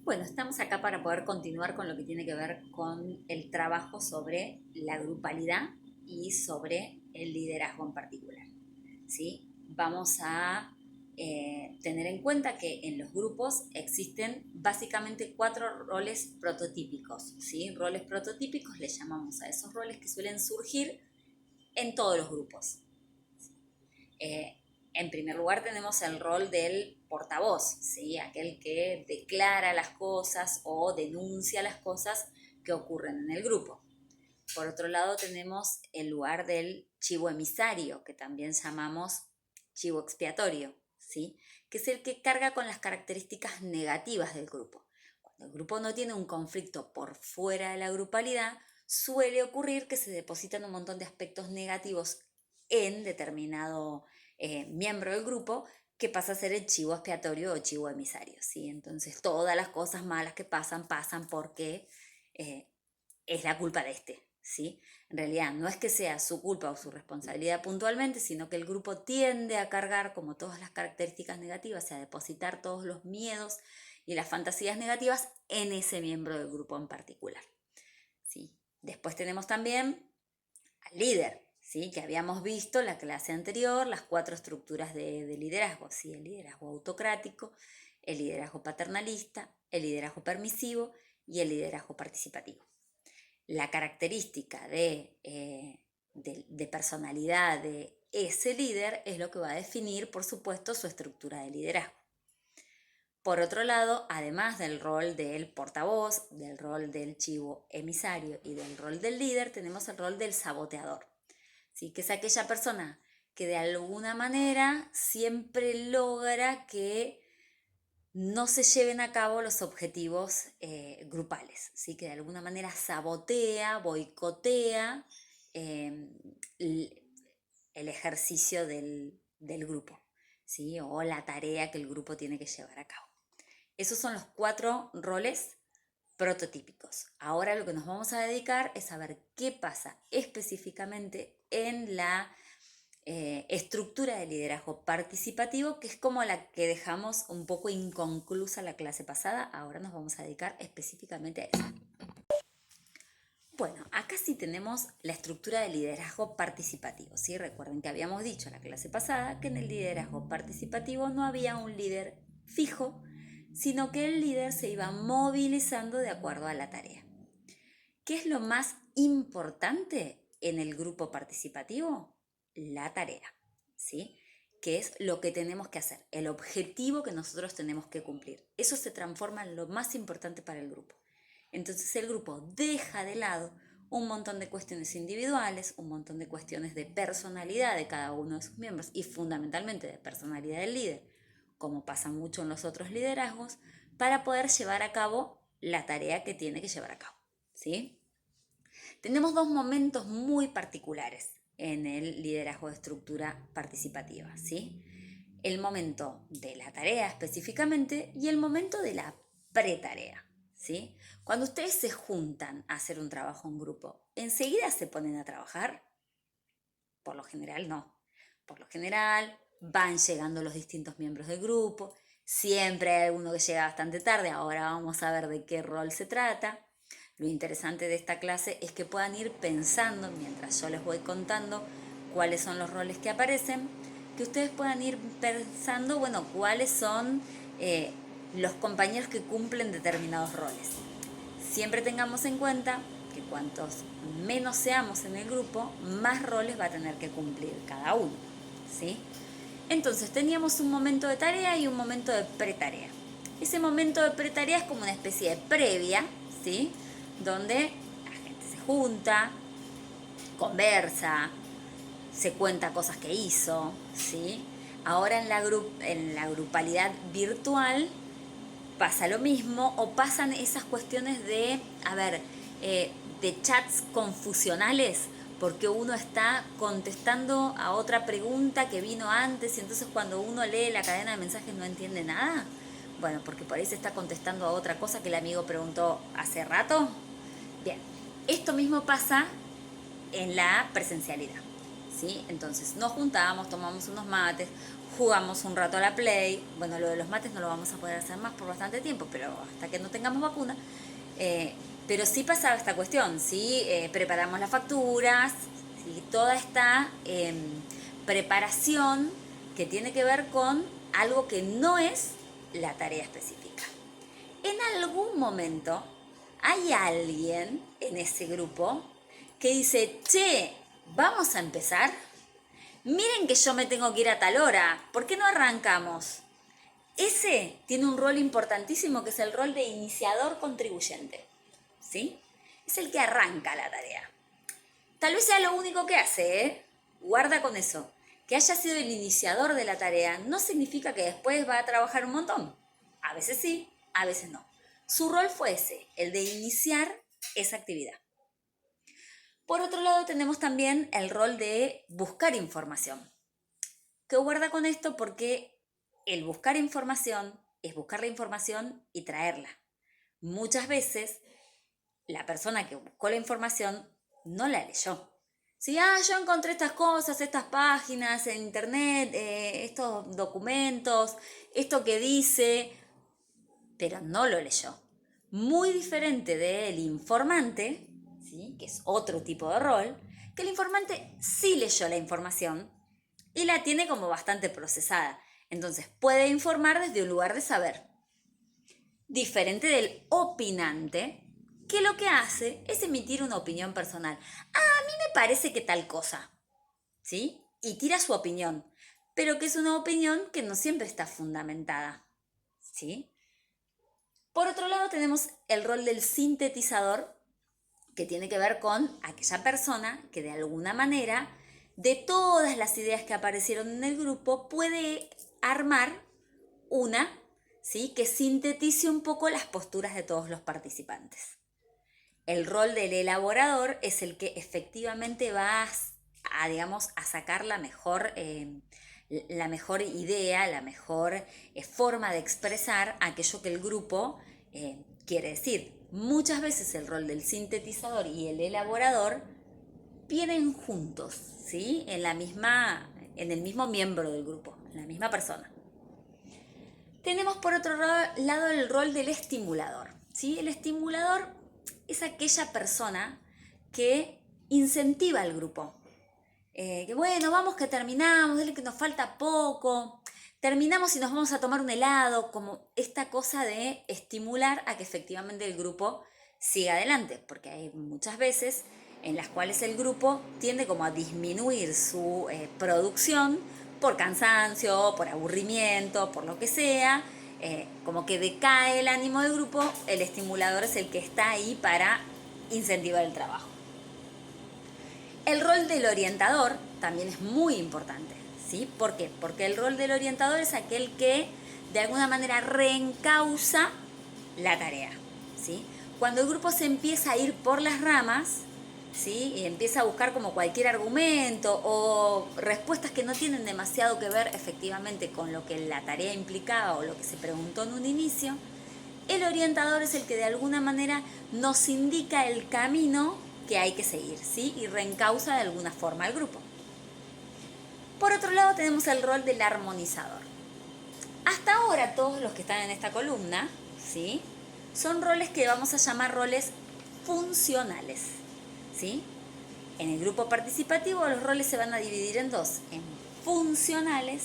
Bueno, estamos acá para poder continuar con lo que tiene que ver con el trabajo sobre la grupalidad y sobre el liderazgo en particular. ¿Sí? Vamos a tener en cuenta que en los grupos existen básicamente 4 roles prototípicos. ¿Sí? Roles prototípicos le llamamos a esos roles que suelen surgir en todos los grupos. Eh, en primer lugar tenemos el rol del portavoz, ¿sí? Aquel que declara las cosas o denuncia las cosas que ocurren en el grupo. Por otro lado tenemos el lugar del chivo emisario, que también llamamos chivo expiatorio, ¿sí? Que es el que carga con las características negativas del grupo. Cuando el grupo no tiene un conflicto por fuera de la grupalidad, suele ocurrir que se depositan un montón de aspectos negativos en determinado miembro del grupo, que pasa a ser el chivo expiatorio o chivo emisario, ¿sí? Entonces todas las cosas malas que pasan porque eh, es la culpa de este, ¿sí? En realidad no es que sea su culpa o su responsabilidad puntualmente, sino que el grupo tiende a cargar, como todas las características negativas, y a depositar todos los miedos y las fantasías negativas en ese miembro del grupo en particular, ¿sí? Después tenemos también al líder, ¿sí? Que habíamos visto en la clase anterior, las 4 estructuras de liderazgo, ¿sí? El liderazgo autocrático, el liderazgo paternalista, el liderazgo permisivo y el liderazgo participativo. La característica de personalidad de ese líder es lo que va a definir, por supuesto, su estructura de liderazgo. Por otro lado, además del rol del portavoz, del rol del chivo emisario y del rol del líder, tenemos el rol del saboteador, ¿sí? Que es aquella persona que de alguna manera siempre logra que no se lleven a cabo los objetivos grupales, ¿sí? Que de alguna manera sabotea, boicotea eh, el ejercicio del grupo, ¿sí? O la tarea que el grupo tiene que llevar a cabo. Esos son los 4 roles prototípicos. Ahora lo que nos vamos a dedicar es a ver qué pasa específicamente en la estructura de liderazgo participativo, que es como la que dejamos un poco inconclusa la clase pasada. Ahora nos vamos a dedicar específicamente a eso. Bueno, acá sí tenemos la estructura de liderazgo participativo, ¿sí? Recuerden que habíamos dicho en la clase pasada que en el liderazgo participativo no había un líder fijo, sino que el líder se iba movilizando de acuerdo a la tarea. ¿Qué es lo más importante en el grupo participativo? La tarea, ¿sí? Que es lo que tenemos que hacer, el objetivo que nosotros tenemos que cumplir. Eso se transforma en lo más importante para el grupo. Entonces el grupo deja de lado un montón de cuestiones individuales, un montón de cuestiones de personalidad de cada uno de sus miembros y fundamentalmente de personalidad del líder, como pasa mucho en los otros liderazgos, para poder llevar a cabo la tarea que tiene que llevar a cabo, ¿sí? Tenemos 2 momentos muy particulares en el liderazgo de estructura participativa, ¿sí? El momento de la tarea específicamente y el momento de la pretarea, ¿sí? Cuando ustedes se juntan a hacer un trabajo en grupo, ¿enseguida se ponen a trabajar? Por lo general no. Por lo general van llegando los distintos miembros del grupo, siempre hay alguno que llega bastante tarde, ahora vamos a ver de qué rol se trata. Lo interesante de esta clase es que puedan ir pensando, mientras yo les voy contando cuáles son los roles que aparecen, que ustedes puedan ir pensando, bueno, cuáles son los compañeros que cumplen determinados roles. Siempre tengamos en cuenta que cuantos menos seamos en el grupo, más roles va a tener que cumplir cada uno, ¿sí? Entonces teníamos un momento de tarea y un momento de pretarea. Ese momento de pretarea es como una especie de previa, ¿sí? Donde la gente se junta, conversa, se cuenta cosas que hizo, ¿sí? Ahora en la grupalidad virtual pasa lo mismo o pasan esas cuestiones de, de chats confusionales, porque uno está contestando a otra pregunta que vino antes y entonces cuando uno lee la cadena de mensajes no entiende nada. Bueno, porque por ahí se está contestando a otra cosa que el amigo preguntó hace rato. Bien, esto mismo pasa en la presencialidad, ¿sí? Entonces nos juntamos, tomamos unos mates, jugamos un rato a la Play. Bueno, lo de los mates no lo vamos a poder hacer más por bastante tiempo, pero hasta que no tengamos vacuna. Pero sí pasaba esta cuestión, ¿sí? Preparamos las facturas, ¿sí? Toda esta preparación que tiene que ver con algo que no es la tarea específica. En algún momento hay alguien en ese grupo que dice, che, vamos a empezar. Miren que yo me tengo que ir a tal hora, ¿por qué no arrancamos? Ese tiene un rol importantísimo que es el rol de iniciador contribuyente, ¿sí? Es el que arranca la tarea. Tal vez sea lo único que hace, ¿eh? Guarda con eso. Que haya sido el iniciador de la tarea no significa que después va a trabajar un montón. A veces sí, a veces no. Su rol fue ese, el de iniciar esa actividad. Por otro lado, tenemos también el rol de buscar información. Que guarda con esto porque el buscar información es buscar la información y traerla. Muchas veces la persona que buscó la información no la leyó. Si, yo encontré estas cosas, estas páginas en internet, estos documentos, esto que dice, pero no lo leyó. Muy diferente del informante, ¿sí? Que es otro tipo de rol, que el informante sí leyó la información y la tiene como bastante procesada. Entonces puede informar desde un lugar de saber. Diferente del opinante, que lo que hace es emitir una opinión personal. A mí me parece que tal cosa, ¿sí? Y tira su opinión, pero que es una opinión que no siempre está fundamentada, ¿sí? Por otro lado tenemos el rol del sintetizador, que tiene que ver con aquella persona que de alguna manera, de todas las ideas que aparecieron en el grupo, puede armar una, ¿sí? Que sintetice un poco las posturas de todos los participantes. El rol del elaborador es el que efectivamente va digamos, a sacar la mejor idea, la mejor forma de expresar aquello que el grupo quiere decir. Muchas veces el rol del sintetizador y el elaborador vienen juntos, ¿sí? En el mismo miembro del grupo, en la misma persona. Tenemos por otro lado el rol del estimulador, ¿sí? El estimulador es aquella persona que incentiva al grupo. Que bueno, vamos que terminamos, dale que nos falta poco, terminamos y nos vamos a tomar un helado, como esta cosa de estimular a que efectivamente el grupo siga adelante, porque hay muchas veces en las cuales el grupo tiende como a disminuir su producción por cansancio, por aburrimiento, por lo que sea, como que decae el ánimo del grupo, el estimulador es el que está ahí para incentivar el trabajo. El rol del orientador también es muy importante, ¿sí? ¿Por qué? Porque el rol del orientador es aquel que de alguna manera reencausa la tarea, ¿sí? Cuando el grupo se empieza a ir por las ramas, ¿sí? Y empieza a buscar como cualquier argumento o respuestas que no tienen demasiado que ver efectivamente con lo que la tarea implicaba o lo que se preguntó en un inicio, el orientador es el que de alguna manera nos indica el camino que hay que seguir, ¿sí? Y reencausa de alguna forma al grupo. Por otro lado tenemos el rol del armonizador. Hasta ahora todos los que están en esta columna, ¿sí? Son roles que vamos a llamar roles funcionales, ¿sí? En el grupo participativo los roles se van a dividir en dos, en funcionales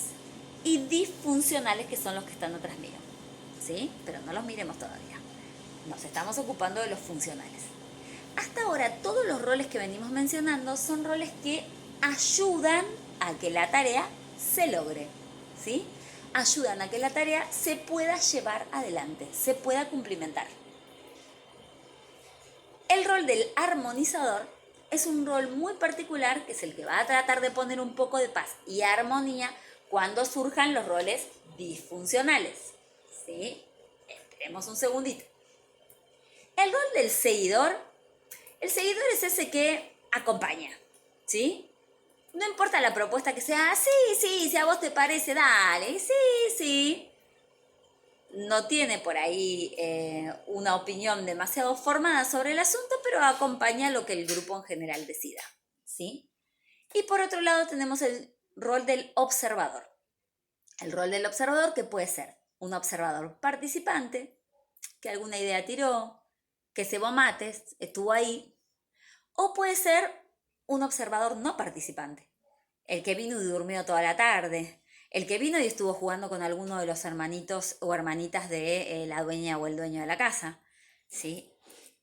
y disfuncionales, que son los que están atrás mío, ¿sí? Pero no los miremos todavía. Nos estamos ocupando de los funcionales. Hasta ahora todos los roles que venimos mencionando son roles que ayudan a que la tarea se logre, ¿sí? Ayudan a que la tarea se pueda llevar adelante, se pueda cumplimentar. El rol del armonizador es un rol muy particular, que es el que va a tratar de poner un poco de paz y armonía cuando surjan los roles disfuncionales, ¿sí? Esperemos un segundito. El rol del seguidor, el seguidor es ese que acompaña, ¿sí? No importa la propuesta que sea, sí, si a vos te parece, dale, sí. No tiene por ahí una opinión demasiado formada sobre el asunto, pero acompaña lo que el grupo en general decida, ¿sí? Y por otro lado tenemos el rol del observador. El rol del observador, que puede ser un observador participante, que alguna idea tiró, que cebó mates, estuvo ahí, o puede ser un observador no participante, el que vino y durmió toda la tarde, el que vino y estuvo jugando con alguno de los hermanitos o hermanitas de la dueña o el dueño de la casa, ¿sí?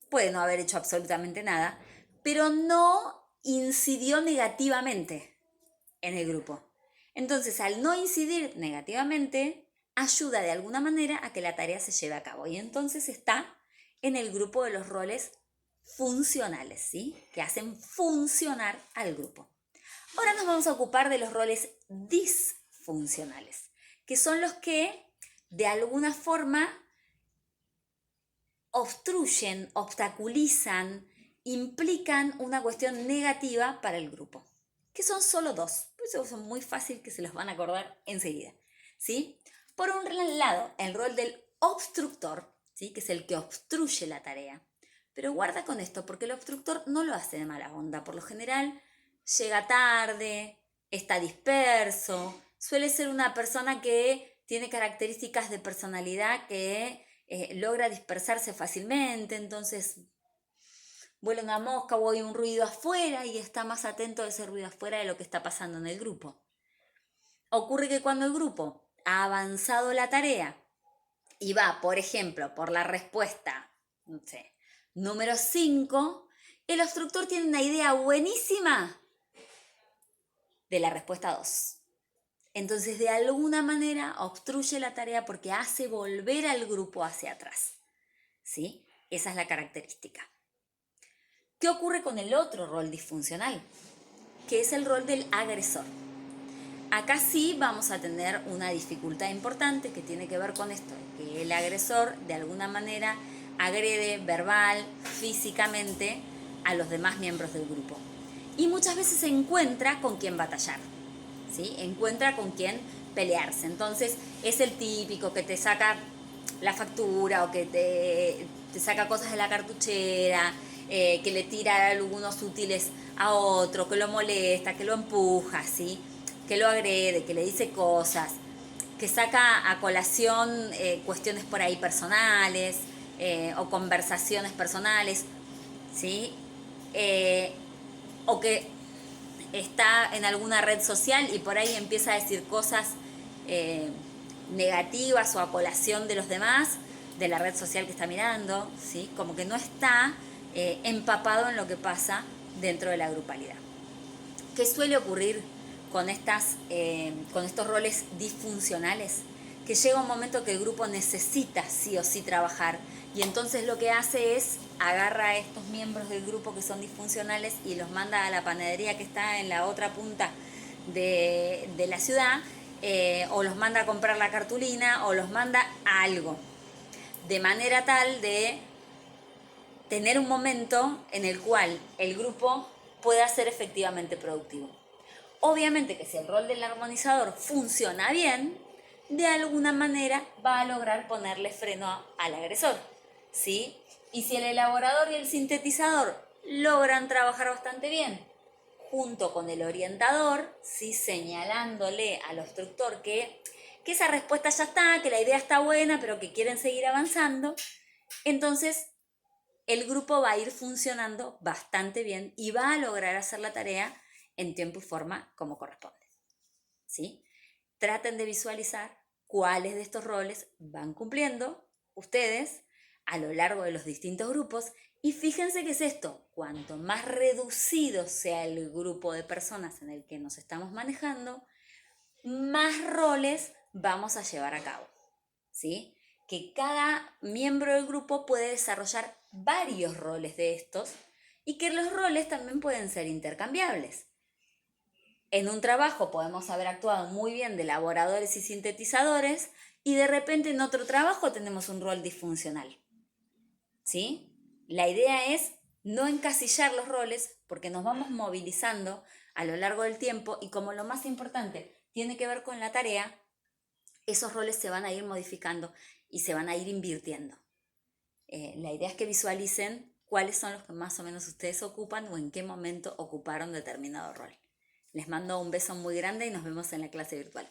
Puede no haber hecho absolutamente nada, pero no incidió negativamente en el grupo. Entonces, al no incidir negativamente, ayuda de alguna manera a que la tarea se lleve a cabo. Y entonces está en el grupo de los roles funcionales, ¿sí? Que hacen funcionar al grupo. Ahora nos vamos a ocupar de los roles disfuncionales, que son los que de alguna forma obstruyen, obstaculizan, implican una cuestión negativa para el grupo, que son solo dos, pues son muy fácil que se los van a acordar enseguida, ¿sí? Por un lado, el rol del obstructor, ¿sí? Que es el que obstruye la tarea, pero guarda con esto, porque el obstructor no lo hace de mala onda, por lo general llega tarde, está disperso, suele ser una persona que tiene características de personalidad que logra dispersarse fácilmente, entonces vuela una mosca o hay un ruido afuera y está más atento a ese ruido afuera de lo que está pasando en el grupo. Ocurre que cuando el grupo ha avanzado la tarea y va, por ejemplo, por la respuesta, no sé, número 5, el obstructor tiene una idea buenísima de la respuesta 2. Entonces, de alguna manera obstruye la tarea porque hace volver al grupo hacia atrás. ¿Sí? Esa es la característica. ¿Qué ocurre con el otro rol disfuncional? Que es el rol del agresor. Acá sí vamos a tener una dificultad importante que tiene que ver con esto, que el agresor de alguna manera agrede verbal, físicamente a los demás miembros del grupo. Y muchas veces se encuentra con quien batallar, ¿sí? Encuentra con quien pelearse. Entonces es el típico que te saca la factura o que te saca cosas de la cartuchera, que le tira algunos útiles a otro, que lo molesta, que lo empuja, ¿sí? Que lo agrede, que le dice cosas, que saca a colación cuestiones por ahí personales o conversaciones personales, ¿sí? O que está en alguna red social y por ahí empieza a decir cosas negativas o a colación de los demás, de la red social que está mirando, ¿sí? Como que no está empapado en lo que pasa dentro de la grupalidad. ¿Qué suele ocurrir con estos roles disfuncionales? Que llega un momento que el grupo necesita sí o sí trabajar y entonces lo que hace es agarra a estos miembros del grupo que son disfuncionales y los manda a la panadería que está en la otra punta de la ciudad, o los manda a comprar la cartulina o los manda a algo, de manera tal de tener un momento en el cual el grupo pueda ser efectivamente productivo. Obviamente que si el rol del armonizador funciona bien, de alguna manera va a lograr ponerle freno al agresor, ¿sí? Y si el elaborador y el sintetizador logran trabajar bastante bien, junto con el orientador, ¿sí? Señalándole al obstructor que esa respuesta ya está, que la idea está buena, pero que quieren seguir avanzando, entonces el grupo va a ir funcionando bastante bien y va a lograr hacer la tarea en tiempo y forma como corresponde, ¿sí? Traten de visualizar cuáles de estos roles van cumpliendo ustedes a lo largo de los distintos grupos y fíjense que es esto, cuanto más reducido sea el grupo de personas en el que nos estamos manejando, más roles vamos a llevar a cabo, ¿sí? Que cada miembro del grupo puede desarrollar varios roles de estos y que los roles también pueden ser intercambiables. En un trabajo podemos haber actuado muy bien de elaboradores y sintetizadores y de repente en otro trabajo tenemos un rol disfuncional, ¿sí? La idea es no encasillar los roles porque nos vamos movilizando a lo largo del tiempo y como lo más importante tiene que ver con la tarea, esos roles se van a ir modificando y se van a ir invirtiendo. La idea es que visualicen cuáles son los que más o menos ustedes ocupan o en qué momento ocuparon determinado rol. Les mando un beso muy grande y nos vemos en la clase virtual.